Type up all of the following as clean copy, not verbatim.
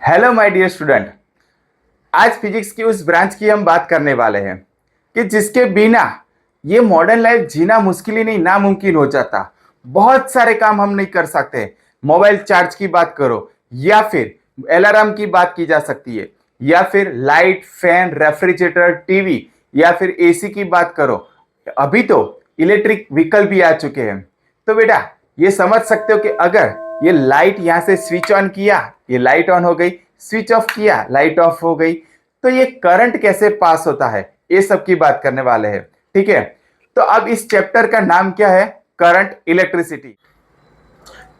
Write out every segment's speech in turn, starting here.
Hello my dear student. आज physics की उस ब्रांच की हम बात करने वाले हैं कि जिसके बिना ये मॉडर्न लाइफ जीना मुश्किल ही नहीं नामुमकिन हो जाता। बहुत सारे काम हम नहीं कर सकते। मोबाइल चार्ज की बात करो या फिर अलार्म की बात की जा सकती है या फिर लाइट, फैन, रेफ्रिजरेटर, टीवी या फिर एसी की बात करो। अभी तो इलेक्ट्रिक व्हीकल भी आ चुके हैं। तो बेटा ये समझ सकते हो कि अगर ये लाइट यहाँ से स्विच ऑन किया, ये लाइट ऑन हो गई, स्विच ऑफ किया, लाइट ऑफ हो गई, तो ये करंट कैसे पास होता है, ये सब की बात करने वाले हैं। ठीक है, तो अब इस चैप्टर का नाम क्या है? Current, electricity.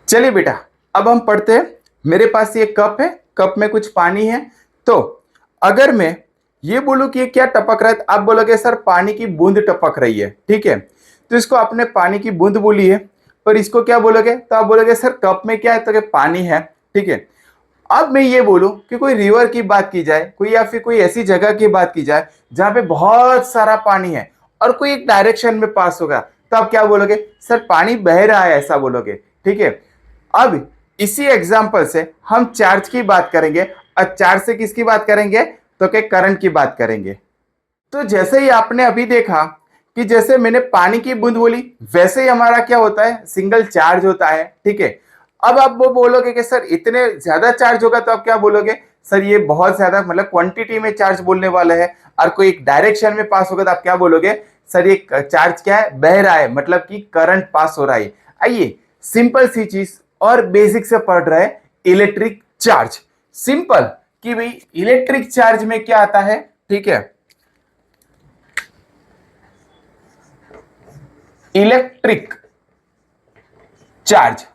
चलिए बेटा अब हम पढ़ते हैं। मेरे पास ये कप है, कप में कुछ पानी है। तो अगर मैं ये बोलूं कि ये क्या टपक रहा है, तो आप बोलोगे सर पानी की बूंद टपक रही है। ठीक है, तो इसको आपने पानी की बूंद बोली है, पर इसको क्या बोलोगे? तो आप बोलोगे सर कप में क्या है, तो क्या पानी है। ठीक है, अब मैं ये बोलूं कि कोई रिवर की बात की जाए, कोई या फिर कोई ऐसी जगह की बात की जाए जहां पे बहुत सारा पानी है और कोई एक डायरेक्शन में पास होगा, तो आप क्या बोलोगे? सर पानी बह रहा है, ऐसा बोलोगे। ठीक है, अब इसी एग्जांपल से हम चार्ज की बात करेंगे और चार्ज से किसकी बात करेंगे? तो क्या करंट की बात करेंगे। तो जैसे ही आपने अभी देखा कि जैसे मैंने पानी की बूंद बोली, वैसे ही हमारा क्या होता है? सिंगल चार्ज होता है। ठीक है, अब आप वो बोलोगे कि सर इतने ज्यादा चार्ज होगा, तो आप क्या बोलोगे? सर ये बहुत ज्यादा मतलब क्वांटिटी में चार्ज बोलने वाले हैं। और कोई एक डायरेक्शन में पास होगा तो आप क्या बोलोगे? सर ये चार्ज क्या है? बह रहा है, मतलब कि करंट पास हो रहा है। आइए सिंपल सी चीज और बेसिक से पढ़ रहे हैं, इलेक्ट्रिक चार्ज। सिंपल कि भाई इलेक्ट्रिक चार्ज में क्या आता है। ठीक है, इलेक्ट्रिक चार्ज।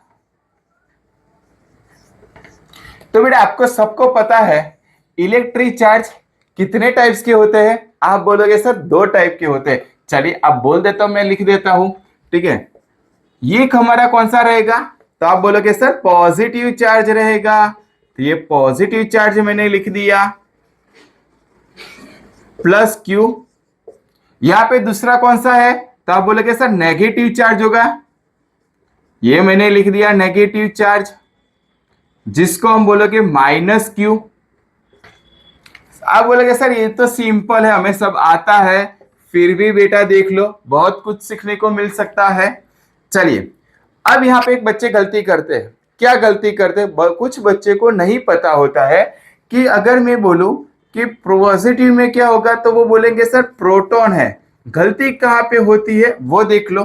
तो बेटा आपको सबको पता है इलेक्ट्रिक चार्ज कितने टाइप्स के होते हैं? आप बोलोगे सर दो टाइप के होते हैं। चलिए आप बोल देता हूं, मैं लिख देता हूं। ठीक है, ये हमारा कौन सा रहेगा? तो आप बोलोगे सर पॉजिटिव चार्ज रहेगा। तो ये पॉजिटिव चार्ज मैंने लिख दिया, प्लस क्यू। यहां पे दूसरा कौन सा है? तो आप बोलोगे सर नेगेटिव चार्ज होगा। ये मैंने लिख दिया नेगेटिव चार्ज, जिसको हम बोलोगे माइनस क्यू। आप बोलोगे सर ये तो सिंपल है, हमें सब आता है। फिर भी बेटा देख लो, बहुत कुछ सीखने को मिल सकता है। चलिए अब यहाँ पे एक बच्चे गलती करते हैं। क्या गलती करते हैं? कुछ बच्चे को नहीं पता होता है कि अगर मैं बोलूं कि पॉजिटिव में क्या होगा, तो वो बोलेंगे सर प्रोटॉन है। गलती कहाँ पे होती है वो देख लो।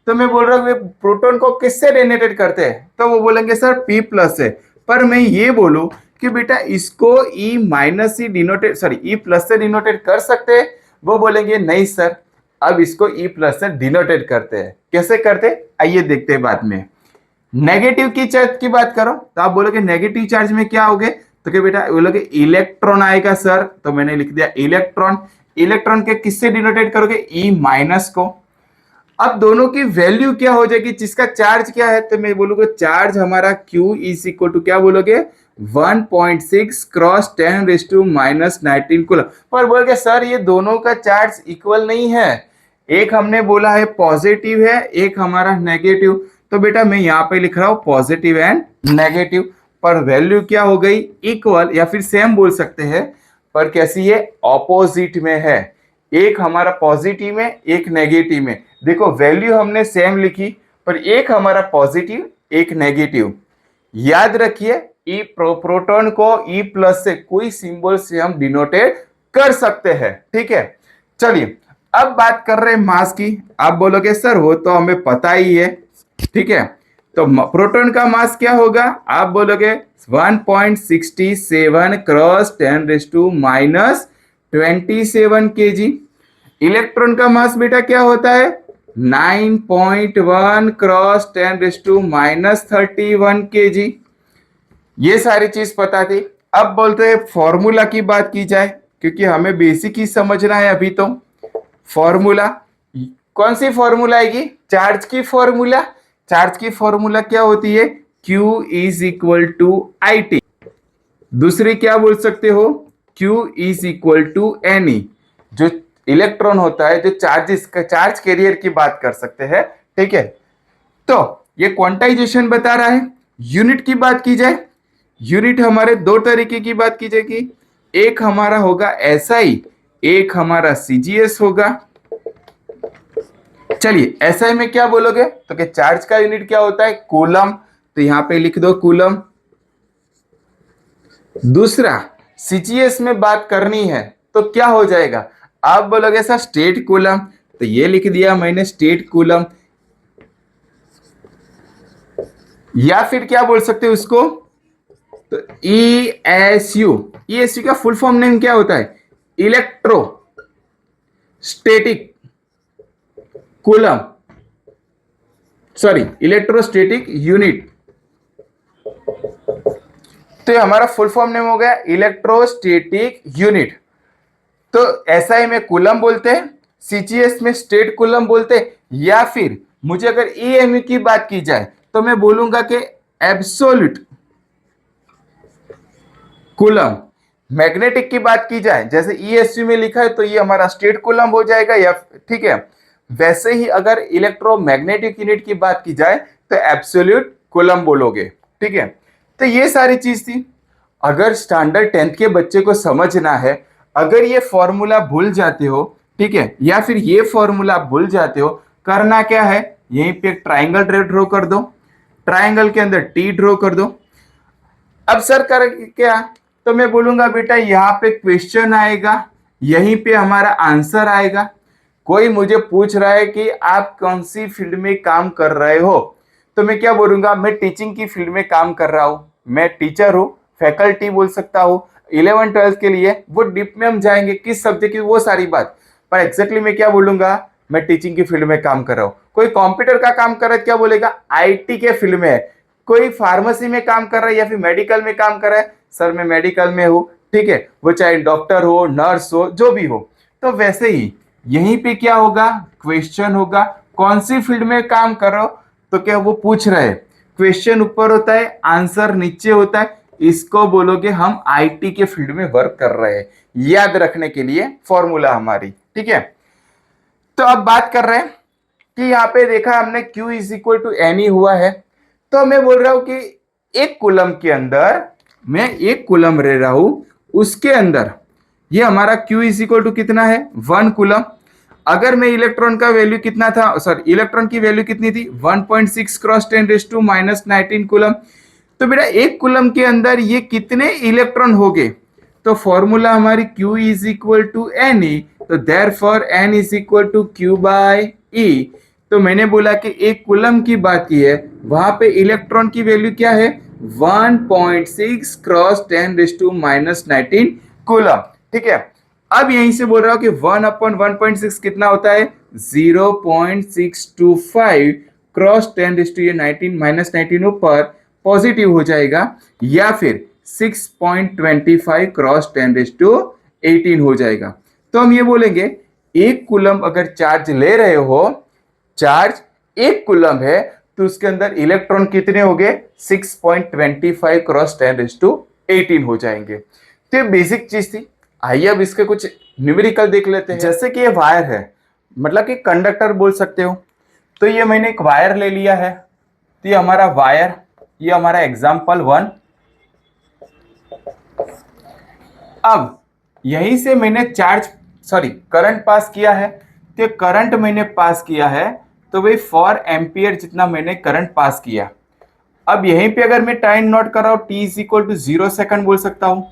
तो मैं बोल रहा हूँ प्रोटॉन को किससे डिनोटेट करते हैं, तो वो बोलेंगे सर P प्लस से। पर मैं ये बोलूं कि बेटा इसको E माइनस से डिनोटेट, सॉरी E प्लस से डिनोटेट कर सकते हैं, वो बोलेंगे नहीं सर, अब इसको E प्लस से डिनोटेट करते हैं। कैसे करते? आइए देखते हैं बाद में। नेगेटिव की चार्ज की बात करो तो आप बोलोगे नेगेटिव चार्ज में क्या होगे, तो क्या बेटा बोलोगे इलेक्ट्रॉन आएगा सर। तो मैंने लिख दिया इलेक्ट्रॉन। इलेक्ट्रॉन के किससे डिनोटेट करोगे? E माइनस को। अब दोनों की वैल्यू क्या हो जाएगी? जिसका चार्ज क्या है, तो मैं बोलूंगा चार्ज हमारा Q इज इक्वल टू क्या बोलोगे? 1.6 क्रॉस 10⁻⁻19 कूलम। पर बोलोगे सर ये दोनों का चार्ज इक्वल नहीं है, एक हमने बोला है पॉजिटिव है, एक हमारा नेगेटिव। तो बेटा मैं यहाँ पे लिख रहा हूं पॉजिटिव एंड नेगेटिव, पर वैल्यू क्या हो गई? इक्वल या फिर सेम बोल सकते हैं, पर कैसी है? ऑपोजिट में है। एक हमारा पॉजिटिव में, एक नेगेटिव में। देखो वैल्यू हमने सेम लिखी, पर एक हमारा पॉजिटिव, एक नेगेटिव। याद रखिए प्रोटॉन को E प्लस से कोई सिंबल से हम डिनोटेट कर सकते हैं। ठीक है, चलिए अब बात कर रहे हैं मास की। आप बोलोगे सर वो तो हमें पता ही है। ठीक है, तो प्रोटॉन का मास क्या होगा? आप बोलोगे 1.67 क्रॉस 10⁻⁻27 kg। इलेक्ट्रॉन का मास बेटा क्या होता है? 9.1 क्रॉस 10⁻31 kg। ये सारी चीज पता थी। अब बोलते हैं फॉर्मूला की बात की जाए, क्योंकि हमें बेसिक ही समझना है अभी। तो फॉर्मूला कौन सी फॉर्मूला आएगी? चार्ज की फॉर्मूला। चार्ज की फॉर्मूला क्या होती है? Q is equal to IT। दूसरी क्या बोल सकते हो? Q is equal to NE। जो इलेक्ट्रॉन होता है, जो चार्जेस का चार्ज कैरियर की बात कर सकते हैं। ठीक है, तो ये क्वांटाइजेशन बता रहा है। यूनिट की बात की जाए, यूनिट हमारे दो तरीके की बात की जाएगी, एक हमारा होगा एसआई, एक हमारा सीजीएस होगा। चलिए एसआई में क्या बोलोगे, तो कि चार्ज का यूनिट क्या होता है, कूलम, तो यहां पे लिख दो कूलम। दूसरा सीजीएस में बात करनी है तो क्या हो जाएगा, आप बोलोगे सर स्टेट कूलम, तो ये लिख दिया मैंने स्टेट कूलम। या फिर क्या बोल सकते हो उसको, तो ईएसयू, ईएसयू का फुल फॉर्म नेम क्या होता है, electro static coulomb, sorry electrostatic unit. तो ये हमारा फुल फॉर्म नेम हो गया इलेक्ट्रोस्टेटिक यूनिट। तो एसआई में कूलम बोलते हैं, सीजीएस में स्टेट कूलम बोलते हैं, या फिर मुझे अगर ईएमयू की बात की जाए तो मैं बोलूंगा कि एब्सोल्यूट कूलम। मैग्नेटिक की बात की जाए जैसे ईएसयू में लिखा है तो ये हमारा स्टेट कूलम हो जाएगा, या ठीक है। वैसे ही अगर इलेक्ट्रोमैग्नेटिक यूनिट की बात की जाए तो एब्सोल्यूट कूलम बोलोगे, ठीक है। तो ये सारी चीज थी। अगर स्टैंडर्ड 10th के बच्चे को समझना है, अगर ये फॉर्मूला भूल जाते हो, ठीक है, या फिर ये फॉर्मूला भूल जाते हो, करना क्या है, यहीं पे एक ट्राइंगल ड्रॉ कर दो, ट्राइंगल के अंदर टी ड्रॉ कर दो। अब सर कर क्या, तो मैं बोलूंगा बेटा यहाँ पे क्वेश्चन आएगा, यहीं पे हमारा आंसर आएगा। कोई मुझे पूछ रहा है कि आप कौन सी फील्ड में काम कर रहे हो, तो मैं क्या बोलूंगा, मैं टीचिंग की फील्ड में काम कर रहा हूँ, मैं टीचर हूँ, फैकल्टी बोल सकता हूँ। 11th-12th के लिए वो डीप में हम जाएंगे किस सब्जेक्ट की, वो सारी बात, पर एग्जैक्टली मैं क्या बोलूंगा, मैं टीचिंग की फील्ड में काम कर रहा हूँ। कोई कंप्यूटर का काम कर रहा है क्या बोलेगा, आईटी के फील्ड में है। कोई फार्मेसी में काम कर रहा है या फिर मेडिकल में काम कर रहा है, सर मैं मेडिकल में हूँ, ठीक है, वो चाहे डॉक्टर हो, नर्स हो, जो भी हो। तो वैसे ही यहीं पे क्या होगा, क्वेश्चन होगा, कौन सी फील्ड में काम कर रहे हो, तो क्या वो पूछ रहे हैं, क्वेश्चन ऊपर होता है, आंसर नीचे होता है, इसको बोलोगे हम आईटी के फील्ड में वर्क कर रहे हैं। याद रखने के लिए फॉर्मूला हमारी, ठीक है। तो अब बात कर रहे हैं कि यहाँ पे देखा हमने Q is equal to N हुआ है, तो मैं बोल रहा हूं कि एक कूलम के अंदर, मैं एक कूलम ले रहा हूं, उसके अंदर ये हमारा Q इज इक्वल टू कितना है, 1 कूलम। अगर मैं इलेक्ट्रॉन का वैल्यू कितना था, सॉरी इलेक्ट्रॉन की वैल्यू कितनी थी, 1.6 क्रॉस 10⁻⁻19 कूलम। तो बेटा एक कूलम के अंदर ये कितने इलेक्ट्रॉन हो गए, तो फॉर्मूला हमारी Q is equal to N E, तो therefore N is equal to Q by E। तो मैंने बोला कि एक कूलम की बात की है, वहां पे इलेक्ट्रॉन की वैल्यू क्या है, 1.6 क्रॉस 10⁻⁻19 कूलम, ठीक है। अब यहीं से बोल रहा हूं कि 1/1.6 कितना होता है, 0.625 क्रॉस 10⁻⁻19 ऊपर पॉजिटिव हो जाएगा, या फिर 6.25 क्रॉस 10⁻18 हो जाएगा। तो हम ये बोलेंगे एक कूलम अगर चार्ज ले रहे हो, चार्ज एक कूलम है, तो उसके अंदर इलेक्ट्रॉन कितने हो गए, 6.25 क्रॉस 10⁻18 हो जाएंगे। तो ये बेसिक चीज थी। आइए अब इसके कुछ न्यूमेरिकल देख लेते हैं। जैसे कि ये वायर है, मतलब कि कंडक्टर बोल सकते हो। तो ये मैंने एक वायर ले लिया है, तो ये हमारा वायर, ये हमारा एग्जाम्पल 1। अब यहीं से मैंने चार्ज, सॉरी करंट पास किया है, तो करंट मैंने पास किया है, तो भाई 4 एम्पियर जितना मैंने करंट पास किया। अब यहीं पे अगर मैं टाइम नोट कर रहा हूं, t is equal to 0 second बोल सकता हूं।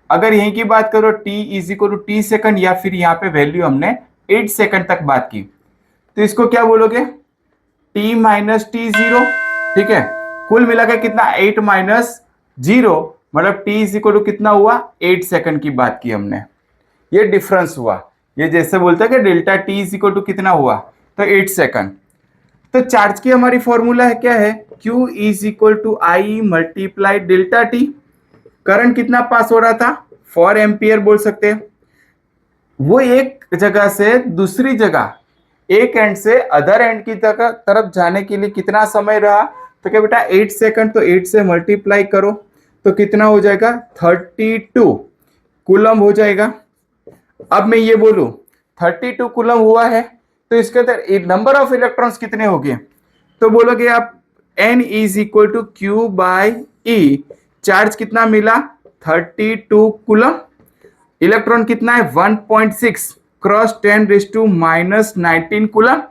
अगर यहीं की बात करो t is equal to t second, या फिर यहाँ पे वैल्यू हमने 8 सेकंड तक बात की, तो इसको क्या बोलोगे, t माइनस टी 0, ठीक है। कुल मिलाकर कितना, 8 माइनस 0, मतलब t इज इक्वल टू कितना हुआ, 8 सेकंड की बात की हमने, ये डिफरेंस हुआ। ये जैसे बोलते हैं कि delta t is equal to कितना हुआ, तो 8 सेकंड। तो चार्ज की हमारी फॉर्मूला है क्या है, Q is equal to I multiply delta T. Current कितना पास हो रहा था, 4 एम्पियर बोल सकते हैं। वो एक जगह से दूसरी जगह, एक एंड से अदर एंड की तरफ जाने के लिए कितना समय रहा, तो क्या बेटा 8 सेकंड। तो 8 से मल्टीप्लाई करो तो कितना हो जाएगा, 32 कूलम हो जाएगा। अब मैं ये बोलूं 32 कूलम हुआ है, तो इसके अंदर नंबर ऑफ इलेक्ट्रॉन्स कितने हो गए, तो बोलोगे आप N is equal to Q by E। Charge कितना मिला 32 कूलम, इलेक्ट्रॉन कितना है 1.6 क्रॉस 10⁻⁻19 कूलम।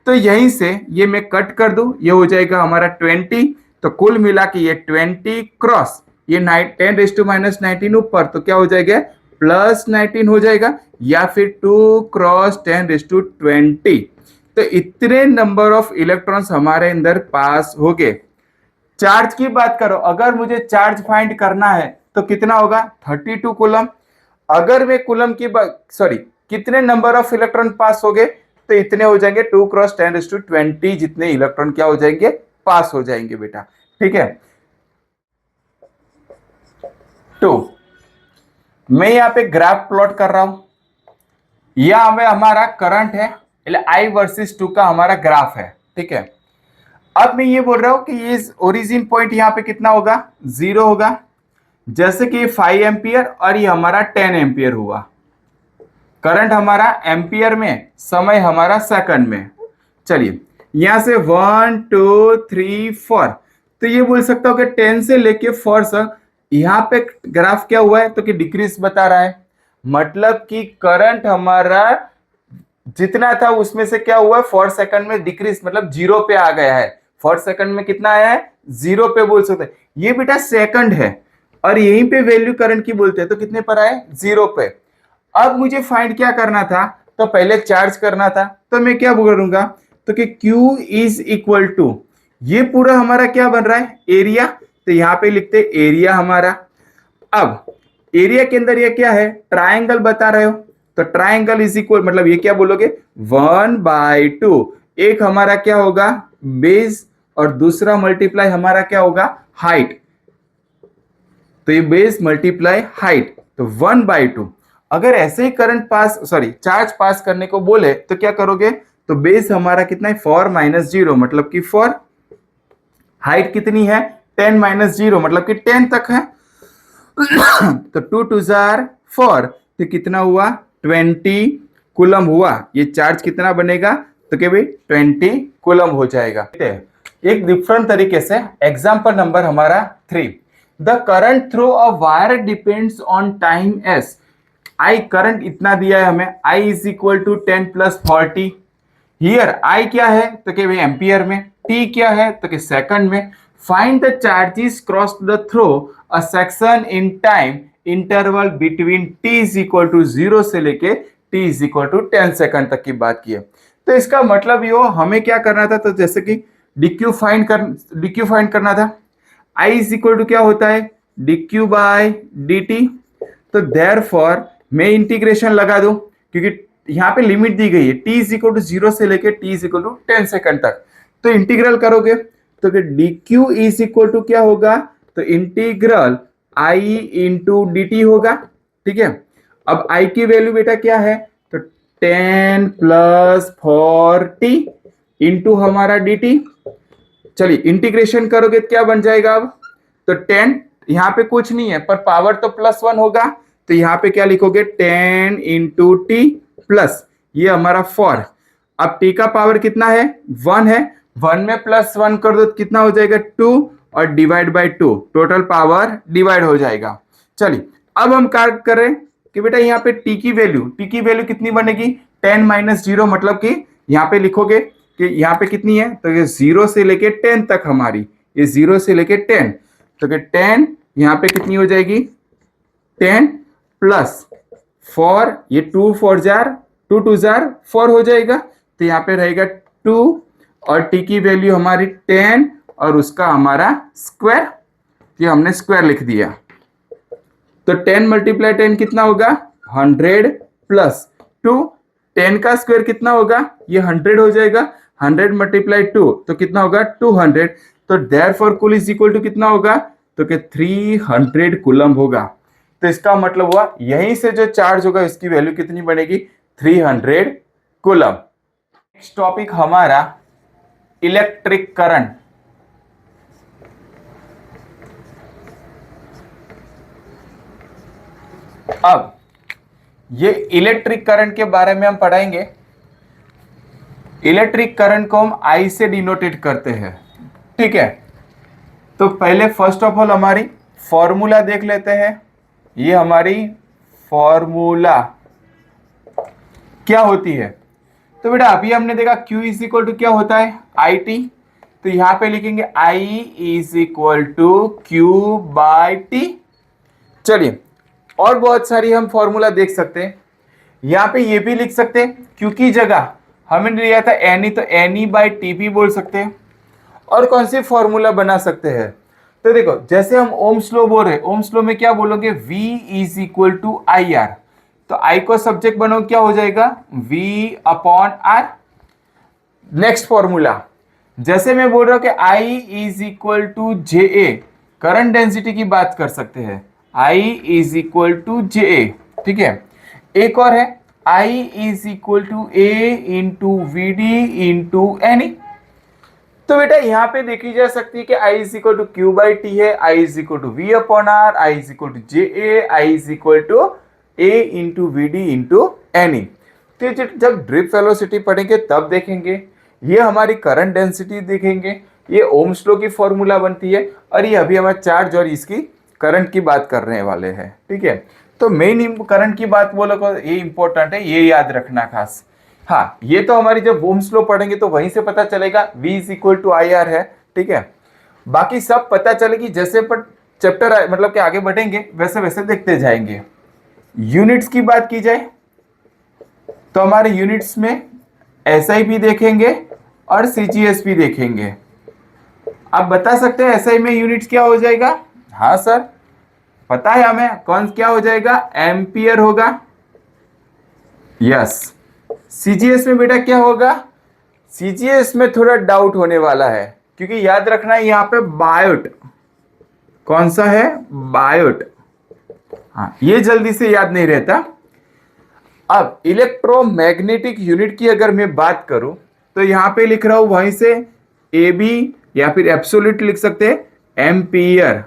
तो यहीं से ये मैं कट कर दूं, ये हो जाएगा हमारा 20, तो कुल मिला के ये 20 क्रॉस ये 10⁻⁻19 ऊपर, तो क्या हो जाएगा +19 हो जाएगा, या फिर 2 क्रॉस 10⁻20। तो इतने नंबर ऑफ इलेक्ट्रॉन्स हमारे अंदर पास हो गए। चार्ज की बात करो, अगर मुझे चार्ज फाइंड करना है तो कितना होगा 32 कूलम। अगर वे कूलम की सॉरी कितने नंबर ऑफ इलेक्ट्रॉन पास हो गए, तो इतने हो जाएंगे 2 क्रॉस 10⁻20 जितने इलेक्ट्रॉन क्या हो जाएंगे पास हो जाएंगे बेटा। ठीक है, तो मैं यहाँ पे ग्राफ प्लॉट कर रहा हूं, यह हमें हमारा करंट है, I वर्सेस 2 का हमारा ग्राफ है। ठीक है, अब मैं ये बोल रहा हूं कि ये ओरिजिन पॉइंट यहाँ पे कितना होगा 0 होगा, जैसे कि 5 एम्पियर और ये हमारा 10 एम्पियर हुआ। करंट हमारा एम्पियर में, समय हमारा सेकंड में। चलिए यहां से 1 2 3 4, तो ये बोल सकता हूं कि 10 से लेके 4 तक यहाँ पे ग्राफ क्या हुआ है, तो कि डिक्रीज बता रहा है, मतलब कि करंट हमारा जितना था उसमें से क्या हुआ है 4 सेकंड में डिक्रीज, मतलब 0 पे आ गया है। 4 सेकंड में कितना आया है 0 पे बोल सकते हैं, ये बेटा सेकंड है और यहीं पे वैल्यू करंट की बोलते हैं, तो कितने पर आए 0 पे। अब मुझे फाइंड क्या करना था, तो पहले चार्ज करना था, तो मैं क्या बोलूंगा, तो कि Q इज इक्वल टू, ये पूरा हमारा क्या बन रहा है एरिया, तो यहाँ पे लिखते एरिया हमारा। अब एरिया के अंदर ये क्या है ट्राइंगल बता रहे हो, तो ट्राइंगल इज इक्वल, मतलब ये क्या बोलोगे 1/2, एक हमारा क्या होगा बेस और दूसरा मल्टीप्लाई हमारा क्या होगा हाइट, तो ये बेस मल्टीप्लाई हाइट, तो 1/2। अगर ऐसे ही करंट पास चार्ज पास करने को बोले तो क्या करोगे, तो बेस हमारा कितना है 4 - 0, मतलब कि 4, हाइट कितनी है 10 - 0, मतलब कि 10 तक है तो 2 2 4, तो कितना हुआ 20 कूलम हुआ। ये चार्ज कितना बनेगा, तो क्या भाई 20 कूलम हो जाएगा। एक डिफरेंट तरीके से एग्जांपल नंबर हमारा 3, the current through a wire depends on time as. I current इतना दिया है हमें, I is equal to 10 + 40। Here I क्या है, तो क्या भाई एम्पियर में, T क्या है, तो क्या सेकंड में। Find the charges cross the through a section in time interval between t is equal to 0 से लेके t is equal to 10 second तक की बात की है। तो इसका मतलब ये हमें क्या करना था, तो जैसे कि dq फाइंड करना था, I इज इक्वल टू क्या होता है dq/dt। तो देयरफॉर मैं इंटीग्रेशन लगा दूं, क्योंकि यहाँ पे लिमिट दी गई है t इज इक्वल टू 0 से लेके t is equal to 10 second तक, तो इंटीग्रल करोगे तो dq इज इक्वल टू क्या होगा, तो इंटीग्रल I इंटू dt होगा। ठीक है, अब I की वैल्यू बेटा क्या है, तो 10 + 40 इंटू हमारा dt। चलिए इंटीग्रेशन करोगे क्या बन जाएगा, अब तो 10, यहाँ पे कुछ नहीं है पर पावर तो +1 होगा, तो यहाँ पे क्या लिखोगे 10 इंटू टी प्लस ये हमारा 4। अब टी का पावर कितना है 1 है, 1 में +1 कर दो तो कितना हो जाएगा 2 और divide by 2, total power divide हो जाएगा। चलिए अब हम क्या करें कि बेटा यहाँ पे टी की वैल्यू कितनी बनेगी 10 - 0, मतलब कि यहाँ पे लिखोगे कि यहाँ पे कितनी है, तो ये 0 से लेके 10 तक हमारी, ये 0 से लेके 10, तो कि 10 यहाँ पे कितनी हो जाएगी 10 + 4, ये 2 4 2 2 4 हो जाएगा, तो यहाँ पे रहेगा 2 और टी की वैल्यू हमारी 10 और उसका हमारा स्क्वायर, ये हमने स्क्वायर लिख दिया। तो 10 × 10 कितना होगा 100 प्लस 2, 10 का स्क्वायर कितना होगा ये 100 हो जाएगा, 100 × 2 तो कितना होगा 200, तो देयरफॉर कुल इज इक्वल टू कितना होगा, तो कि 300 कूलम होगा। तो इसका मतलब हुआ यहीं से जो चार्ज होगा इसकी वैल्यू कितनी बनेगी 300 कूलम। नेक्स्ट टॉपिक हमारा इलेक्ट्रिक करंट। अब ये इलेक्ट्रिक करंट के बारे में हम पढ़ाएंगे। इलेक्ट्रिक करंट को हम I से डिनोटेट करते हैं। ठीक है, तो पहले फर्स्ट ऑफ ऑल हमारी फॉर्मूला देख लेते हैं। ये हमारी फॉर्मूला क्या होती है? तो बेटा अभी हमने देखा Q इज इक्वल टू क्या होता है, आई टी। तो यहां पे लिखेंगे I is equal to Q by T. चलिए और बहुत सारी हम फॉर्मूला देख सकते हैं। यहाँ पे ये भी लिख सकते हैं, क्यू की जगह हमने लिया था एनी, तो एनी बाई टी भी बोल सकते हैं। और कौन सी फॉर्मूला बना सकते हैं? तो देखो जैसे हम ओम्स लॉ बोल रहे, ओम्स लॉ में क्या बोलोगे, V is equal to I R. तो I को सब्जेक्ट बनो, क्या हो जाएगा, V upon R. Next formula, जैसे मैं बोल रहा हूं कि I is equal to J A, current density की बात कर सकते हैं, I is equal to J A. ठीक है, एक और है, I is equal to A into V D into N E. तो बेटा यहाँ पे देखी जा सकती है कि I is equal to Q by T है, I is equal to V upon R, I is equal to J A, I is equal to A into V D into N E. तो जब ड्रिप वेलोसिटी पढ़ेंगे तब देखेंगे, ये हमारी current density देखेंगे, ये ओम्स लॉ की फॉर्मूला बनती है, और ये अभी हमारा चार्ज और इसकी करंट की बात करने वाले हैं। ठीक है, तो मेन करंट की बात बोलो तो ये इंपॉर्टेंट है, ये याद रखना खास। हाँ, ये तो हमारी जब ओम्स लॉ पढ़ेंगे तो वहीं से पता चलेगा V is equal to I R है। ठीक है, बाकी सब पता चलेगी जैसे पर चैप्टर मतलब कि आगे बढ़ेंगे वैसे वैसे देखते जाएंगे। यूनिट्स की बात की जाए तो हमारे यूनिट्स में SI भी देखेंगे और CGS भी देखेंगे। आप बता सकते हैं SI में यूनिट्स क्या हो जाएगा? हाँ सर पता है हमें, कौन क्या हो जाएगा, एम्पियर होगा। यस। CGS में बेटा क्या होगा? CGS में थोड़ा डाउट होने वाला है, क्योंकि याद रखना है यहाँ पे बायोट, कौन सा है, बायोट। हाँ, ये जल्दी से याद नहीं रहता। अब इलेक्ट्रोमैग्नेटिक यूनिट की अगर मैं बात करूं तो यहां पे लिख रहा हूं, वहीं से AB या फिर एब्सोल्यूट लिख सकते हैं, एम्पियर,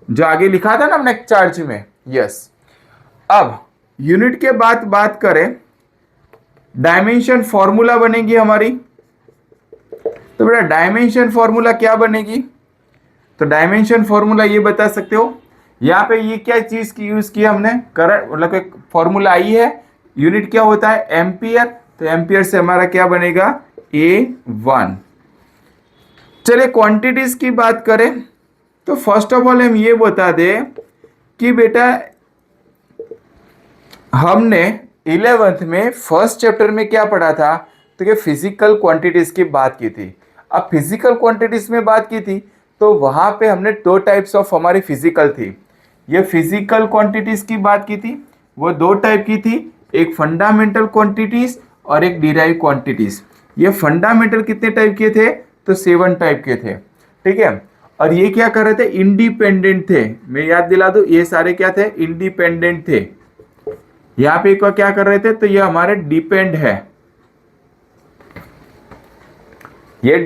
जो आगे लिखा था ना हमने चार्ज में। यस। अब यूनिट के बाद बात करें, डायमेंशन फॉर्मूला बनेगी हमारी। तो बेटा डायमेंशन फॉर्मूला क्या बनेगी? तो डायमेंशन फॉर्मूला ये बता सकते हो, यहाँ पे ये क्या चीज की यूज की हमने, करंट मतलब एक फॉर्मूला आई है, यूनिट क्या होता है, एम्पियर। तो एम्पियर से हमारा क्या बनेगा, A1। चलिए क्वांटिटीज की बात करें तो फर्स्ट ऑफ ऑल हम ये बता दें कि बेटा हमने 11th में फर्स्ट चैप्टर में क्या पढ़ा था, तो कि फिजिकल क्वांटिटीज की बात की थी। अब फिजिकल क्वांटिटीज में बात की थी तो वहां पे हमने दो टाइप्स ऑफ हमारी फिजिकल थी। ये फिजिकल क्वांटिटीज की बात की थी, वो दो टाइप की थी, एक फंडामेंटल क्वांटिटीज और एक डिराइव क्वांटिटीज। ये फंडामेंटल कितने टाइप के थे, तो 7 टाइप के थे। ठीक है, और ये क्या कर रहे थे, इंडिपेंडेंट थे। मैं याद दिला दूं, ये सारे क्या थे, इंडिपेंडेंट थे। यहाँ पे क्या कर रहे थे, तो ये हमारे डिपेंड है। ये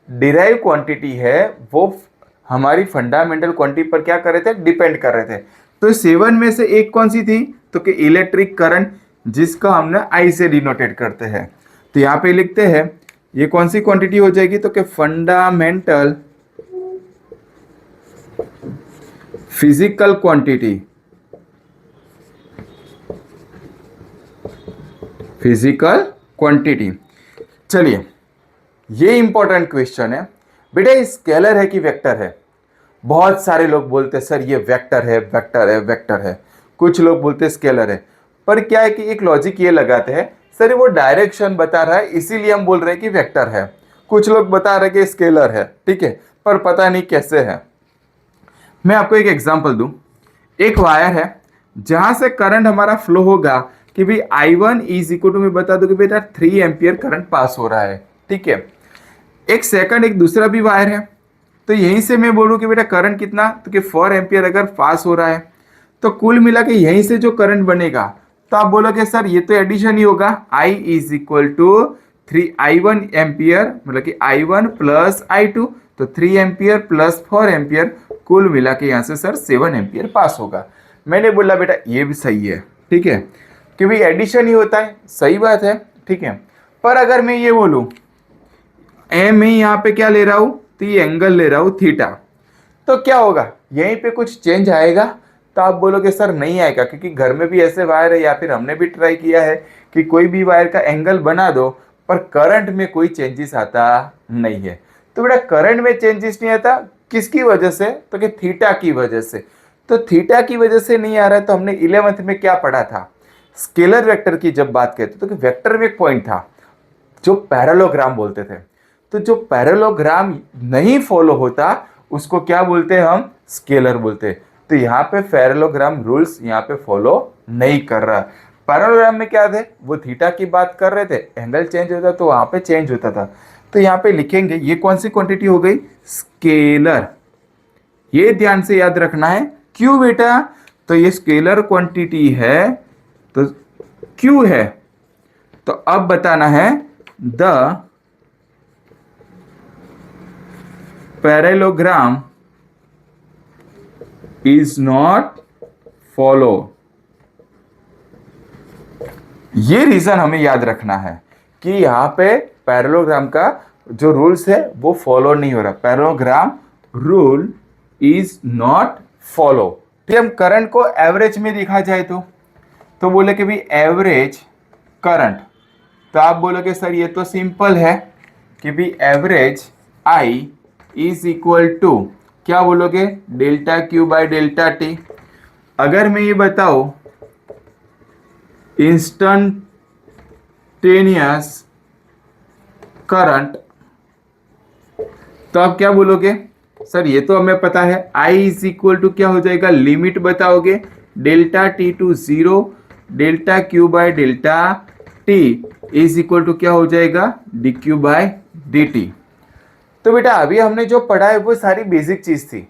डिराइव क्वांटिटी है, वो हमारी फंडामेंटल क्वांटिटी पर क्या कर रहे थे, डिपेंड कर रहे थे। तो 7 में से एक कौन सी थी, तो कि इलेक्ट्रिक करंट, जिसका हमने I से डिनोटेट करते हैं। तो यहाँ पे लिखते हैं ये कौन सी क्वांटिटी हो जाएगी, तो कि fundamental physical quantity, physical quantity. चलिए ये इंपॉर्टेंट क्वेश्चन है बेटा, ये स्केलर है कि वेक्टर है? बहुत सारे लोग बोलते हैं सर ये वेक्टर है, वेक्टर है, वेक्टर है। कुछ लोग बोलते हैं स्केलर है। पर क्या है कि एक लॉजिक ये लगाते हैं, सर वो डायरेक्शन बता रहा है इसीलिए हम बोल रहे हैं कि वेक्टर है। कुछ लोग बता रहे हैं कि स्केलर है। ठीक है, पर पता नहीं कैसे है। मैं आपको एक एग्जांपल दूं, एक वायर है जहां से करंट हमारा फ्लो होगा कि भाई I1 इज इक्वल टू, मैं बता दूं कि बेटा 3 एम्पियर करंट पास हो रहा है। ठीक है, एक सेकंड एक दूसरा भी वायर है, तो यहीं से मैं बोलूं कि बेटा करंट कितना, तो कि 4 एम्पियर अगर पास हो रहा है, तो कुल मिला के यहीं से जो करंट बनेगा, तो आप बोलोगे सर ये तो एडिशन ही होगा, I is equal to 3I1 ampere, मतलब कि I1 प्लस I2, तो 3 एम्पियर प्लस 4 एम्पियर, कुल मिला के यहाँ से सर 7 एम्पियर पास होगा। मैंने बोला बेटा ये भी सही है। ठीक है, क्योंकि एडिशन ही होता है, सही बात है। ठीक है, पर अगर मैं ये बोलूं मैं यहाँ पे क्या ले रहा हूं, तो ये एंगल ले रहा हूं थीटा, तो क्या होगा, यहीं पे कुछ चेंज आएगा? तो आप बोलोगे सर नहीं आएगा, क्योंकि घर में भी ऐसे वायर है या फिर हमने भी ट्राई किया है कि कोई भी वायर का एंगल बना दो पर करंट में कोई चेंजेस आता नहीं है। तो बेटा करंट में चेंजेस नहीं आता किसकी वजह से? तो कि थीटा की वजह से। तो थीटा की वजह से नहीं आ रहा है, तो हमने 11th में क्या पढ़ा था? स्केलर वेक्टर की जब बात करते तो कि वेक्टर में एक पॉइंट था जो पैरेललोग्राम बोलते थे। तो जो पैरेललोग्राम नहीं फॉलो होता उसको क्या बोलते हैं? हम स्केलर बोलते हैं। तो यहाँ पे पैरेललोग्राम रूल्स यहाँ पे फॉलो नहीं कर रहा। पैरेललोग्राम में क्या थे? वो थीटा की बात कर रहे थे, एंगल चेंज होता तो वहां पे चेंज होता था। तो यहाँ पे लिखेंगे ये कौन सी क्वांटिटी हो गई? स्केलर। ये ध्यान से याद रखना है। क्यों बेटा? तो ये स्केलर क्वांटिटी है तो क्यों है? तो अब बताना है the parallelogram is not follow. ये रीजन हमें याद रखना है कि यहां पे पैरेललोग्राम का जो रूल्स है वो फॉलो नहीं हो रहा। Parallelogram rule is not follow. हम करंट को एवरेज में दिखा जाए तो बोले कि भाई एवरेज करंट। तो आप बोलोगे सर ये तो सिंपल है कि भाई average I is equal to क्या बोलोगे? Delta Q by delta T. अगर मैं ये बताऊं इंस्टंटेनियस करंट, तो आप क्या बोलोगे? सर ये तो हमें पता है I इज इक्वल टू क्या हो जाएगा? लिमिट बताओगे delta T to 0 delta Q by delta T is equal to क्या हो जाएगा? D Q by D T. तो बेटा अभी हमने जो पढ़ा है वो सारी बेसिक चीज थी।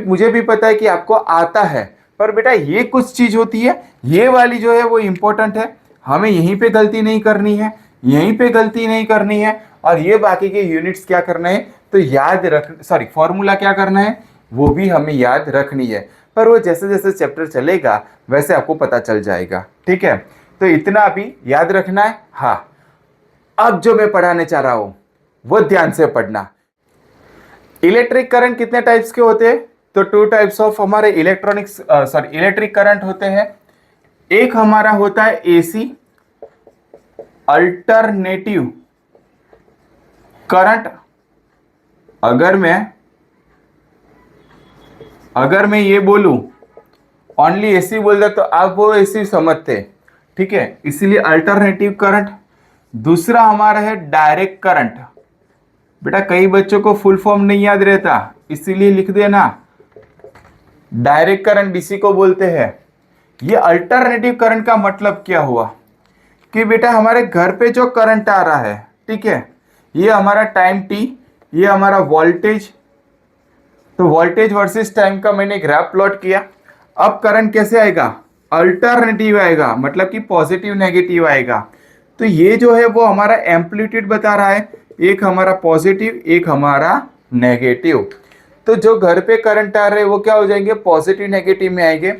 मुझे भी पता है कि आपको आता है, पर बेटा ये कुछ चीज होती है, ये वाली जो है वो इंपॉर्टेंट है। हमें यहीं पे गलती नहीं करनी है, यहीं पे गलती नहीं करनी है, और ये बाकी के यूनिट्स क्या करना है? तो याद रख फॉर्मूला क्या करना है वो भी हमें याद रखनी है। पर वो जैसे जैसे चैप्टर चलेगा वैसे आपको पता चल जाएगा। ठीक है, तो इतना अभी याद रखना है। हाँ, अब जो मैं पढ़ाने चाह रहा हूं वो ध्यान से पढ़ना। इलेक्ट्रिक करंट कितने टाइप्स के होते हैं? तो 2 टाइप्स ऑफ हमारे इलेक्ट्रिक करंट होते हैं। एक हमारा होता है एसी अल्टरनेटिव करंट। अगर मैं ये बोलूं ओनली एसी बोल दे तो आप वो एसी समझते। ठीक है, इसीलिए अल्टरनेटिव करंट। दूसरा हमारा है डायरेक्ट करंट। बेटा कई बच्चों को फुल फॉर्म नहीं याद रहता, इसीलिए लिख देना डायरेक्ट करंट डीसी को बोलते हैं। ये अल्टरनेटिव करंट का मतलब क्या हुआ कि बेटा हमारे घर पे जो करंट आ रहा है, ठीक है, ये हमारा टाइम टी, ये हमारा वोल्टेज। तो वोल्टेज वर्सेस टाइम का मैंने ग्राफ प्लॉट किया। अब करंट कैसे आएगा? अल्टरनेटिव आएगा, मतलब कि पॉजिटिव नेगेटिव आएगा। तो ये जो है वो हमारा एम्पलीट्यूड बता रहा है, एक हमारा पॉजिटिव एक हमारा नेगेटिव। तो जो घर पे करंट आ रहे हैं वो क्या हो जाएंगे? पॉजिटिव नेगेटिव में आएंगे।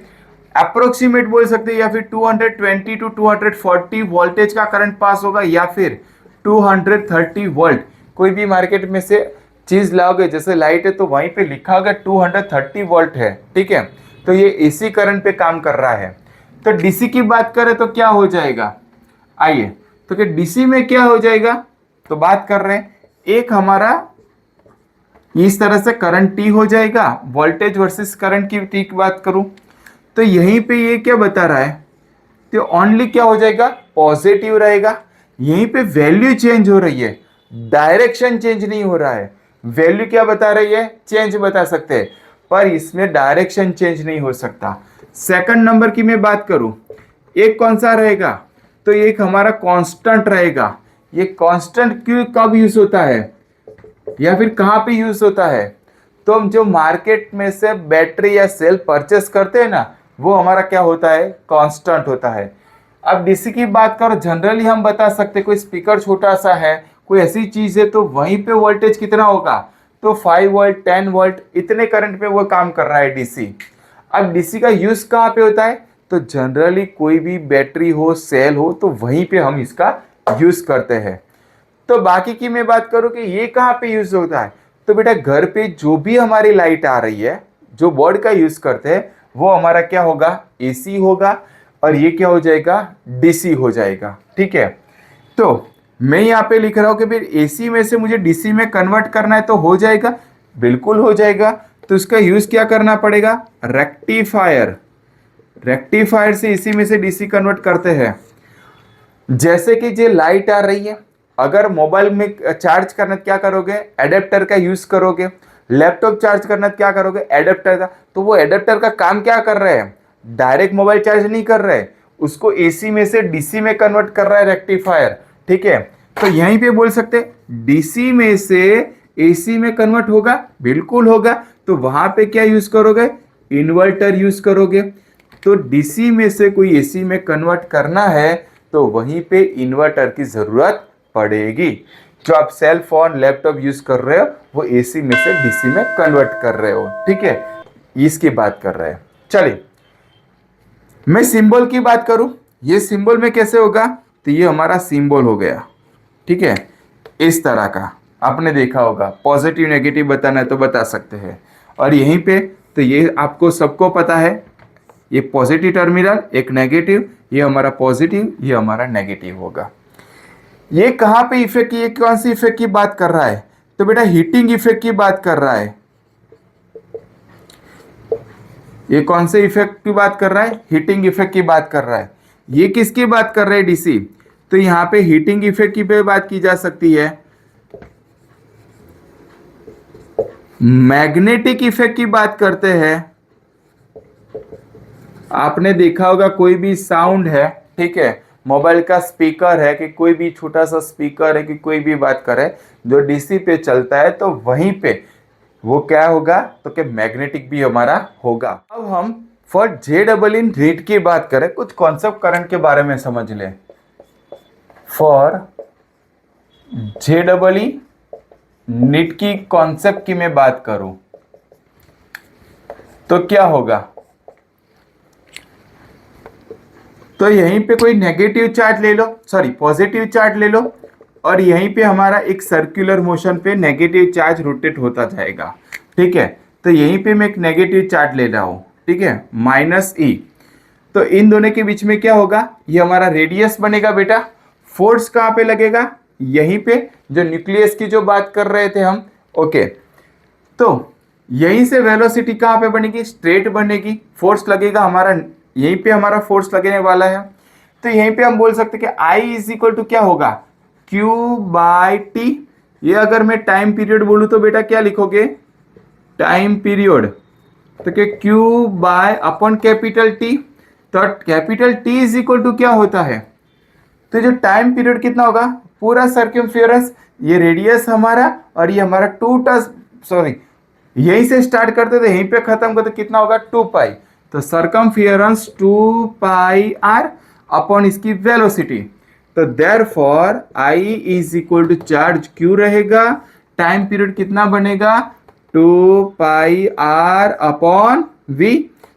अप्रोक्सीमेट बोल सकते हैं, या फिर 220 टू 240 वोल्टेज का करंट पास होगा, या फिर 230 वोल्ट। कोई भी मार्केट में से चीज लाओगे, जैसे लाइट है तो वहीं पे लिखा होगा 230 वोल्ट है। ठीक है, तो ये एसी करंट पे काम कर रहा है। तो डीसी की बात करें तो क्या हो जाएगा? आइए, तो कि डीसी में क्या हो जाएगा? तो बात कर रहे हैं एक हमारा इस तरह से करंट टी हो जाएगा। वोल्टेज वर्सेस करंट की टी की बात करूं तो यहीं पे ये क्या बता रहा है? तो ओनली क्या हो जाएगा? पॉजिटिव रहेगा। यहीं पे वैल्यू चेंज हो रही है, डायरेक्शन चेंज नहीं हो रहा है। वैल्यू क्या बता रही है? चेंज बता सकते हैं, पर इसमें डायरेक्शन चेंज नहीं हो सकता। सेकंड नंबर की मैं बात करूं, एक कौन सा रहेगा? तो एक हमारा कांस्टेंट रहेगा। ये कांस्टेंट क्यों कब यूज होता है या फिर कहां पे यूज होता है? तो हम जो मार्केट में से बैटरी या सेल परचेस करते हैं ना, वो हमारा क्या होता है? कांस्टेंट होता है। अब डीसी की बात करो, जनरली हम बता सकते हैं कोई स्पीकर छोटा सा है, कोई ऐसी चीज है, तो वहीं पे वोल्टेज कितना होगा? तो 5 वोल्ट 10 वोल्ट इतने करंट पे वो काम कर रहा है डीसी। अब डीसी का यूज कहाँ पे होता है? तो जनरली कोई भी बैटरी हो सेल हो तो वहीं पे हम इसका यूज करते हैं। तो बाकी की मैं बात करूं कि ये कहाँ पे यूज होता है, तो बेटा घर पे जो भी हमारी लाइट आ रही है जो बोर्ड का यूज करते हैं वो हमारा क्या होगा, एसी होगा, और ये क्या हो जाएगा, डीसी हो जाएगा। ठीक है, तो मैं यहाँ पे लिख रहा हूँ कि फिर एसी में से मुझे डीसी में कन्वर्ट करना है, तो हो जाएगा, बिल्कुल हो जाएगा। तो इसका यूज क्या करना पड़ेगा, रेक्टिफायर। रेक्टिफायर से एसी में से डीसी कन्वर्ट करते हैं। जैसे कि ये लाइट आ रही है, अगर मोबाइल में चार्ज करना क्या करोगे, एडेप्टर का यूज करोगे। लैपटॉप चार्ज करना क्या करोगे, एडेप्टर का। तो वो एडेप्टर का काम क्या कर रहे हैं, डायरेक्ट मोबाइल चार्ज नहीं कर रहे, उसको एसी में से डीसी में कन्वर्ट कर रहा है रेक्टिफायर। ठीक है, तो यहीं पे बोल सकते हैं डीसी में से एसी में कन्वर्ट होगा, बिल्कुल होगा। तो वहां पे क्या यूज करोगे, इन्वर्टर यूज करोगे। तो डीसी में से कोई एसी में कन्वर्ट करना है तो वहीं पे इन्वर्टर की जरूरत पड़ेगी। जो आप सेल फोन लैपटॉप यूज कर रहे हो वो एसी में से डीसी में कन्वर्ट कर रहे हो। ठीक है, इसकी बात कर रहे हैं। चलिए मैं सिंबल की बात करूं, ये सिंबल में कैसे होगा, तो ये हमारा सिंबल हो गया। ठीक है, इस तरह का आपने देखा होगा, पॉजिटिव नेगेटिव बताना है तो बता सकते हैं। और यहीं पे तो ये आपको सबको पता है, ये पॉजिटिव टर्मिनल, एक नेगेटिव, ये हमारा पॉजिटिव, ये हमारा नेगेटिव होगा। ये कहाँ पे इफेक्ट की, ये कौन सी इफेक्ट की बात कर रहा है, तो बेटा हीटिंग इफेक्ट की बात कर रहा है। ये कौन से इफेक्ट की बात कर रहा है, हीटिंग इफेक्ट की बात कर रहा है। ये किसकी बात कर रहे हैं, डीसी। तो यहाँ पे हीटिंग इफेक्ट की पे बात की जा सकती है। मैग्नेटिक इफेक्ट की बात करते हैं। आपने देखा होगा कोई भी साउंड है, ठीक है, मोबाइल का स्पीकर है कि कोई भी छोटा सा स्पीकर है कि कोई भी बात करे जो डीसी पे चलता है, तो वहीं पे वो क्या होगा, तो क्या मैग्नेटिक भी हमारा होगा। अब हम for J double in NEET की बात करें, कुछ कॉन्सेप्ट करंट के बारे में समझ लें। For J double E NEET की कॉन्सेप्ट की मैं बात करूं तो क्या होगा, तो यहीं पे कोई नेगेटिव चार्ज ले लो, सॉरी पॉजिटिव चार्ज ले लो, और यहीं पे हमारा एक सर्कुलर मोशन पे नेगेटिव चार्ज रोटेट होता जाएगा। ठीक है, तो यहीं पे मैं एक नेगेटिव चार्ज ले रहा हूं, ठीक है, माइनस ई। तो इन दोनों के बीच में क्या होगा, ये हमारा रेडियस बनेगा बेटा। फोर्स कहाँ पे लगेगा, यहीं पे, जो न्यूक्लियस की जो बात कर रहे थे हम। ओके, तो यहीं से वेलोसिटी कहाँ पे बनेगी, स्ट्रेट बनेगी। फोर्स लगेगा हमारा, यहीं पे हमारा फोर्स लगने वाला है। तो यहीं पे हम बोल सकते हैं कि आई इज इक्वल टू क्या होगा, क्यू बाय टी। ये अगर मैं टाइम पीरियड बोलूं तो बेटा क्या लिखोगे, टाइम पीरियड, तो क्या Q by upon capital T. तो capital T is equal to क्या होता है, तो जो टाइम पीरियड कितना होगा, पूरा सर्कमफेरेंस, ये रेडियस हमारा और ये हमारा सॉरी यहीं से स्टार्ट करते थे यहीं पे खत्म करते, कितना होगा 2 पाई। तो सर्कमफेरेंस 2 पाई आर अपॉन इसकी वेलोसिटी। तो therefore I is equal to charge Q रहेगा, टाइम पीरियड कितना बनेगा 2 पाई आर अपॉन वी।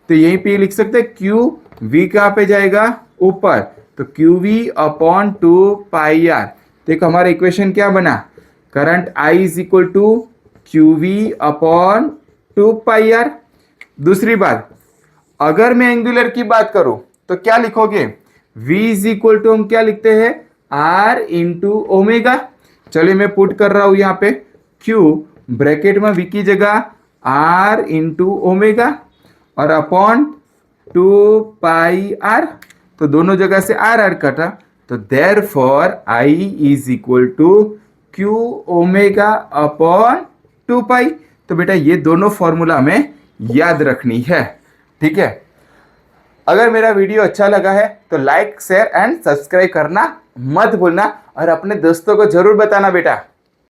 तो यहीं पे लिख सकते हैं क्यू, वी कहाँ पे जाएगा ऊपर, तो क्यू वी अपॉन 2 पाई आर। देखो हमारा इक्वेशन क्या बना, current I is equal to Q V upon 2 पाई आर। दूसरी बात, अगर मैं एंगुलर की बात करूं तो क्या लिखोगे, v इज इक्वल टू हम क्या लिखते हैं r इंटू ओमेगा। चलिए मैं पुट कर रहा हूं यहाँ पे q ब्रैकेट में v की जगह r इंटू ओमेगा और अपॉन 2 पाई r। तो दोनों जगह से r कटा, तो therefore i is equal to q omega upon 2 पाई। तो बेटा ये दोनों फॉर्मूला हमें याद रखनी है। ठीक है, अगर मेरा वीडियो अच्छा लगा है तो लाइक शेयर एंड सब्सक्राइब करना मत भूलना, और अपने दोस्तों को जरूर बताना बेटा।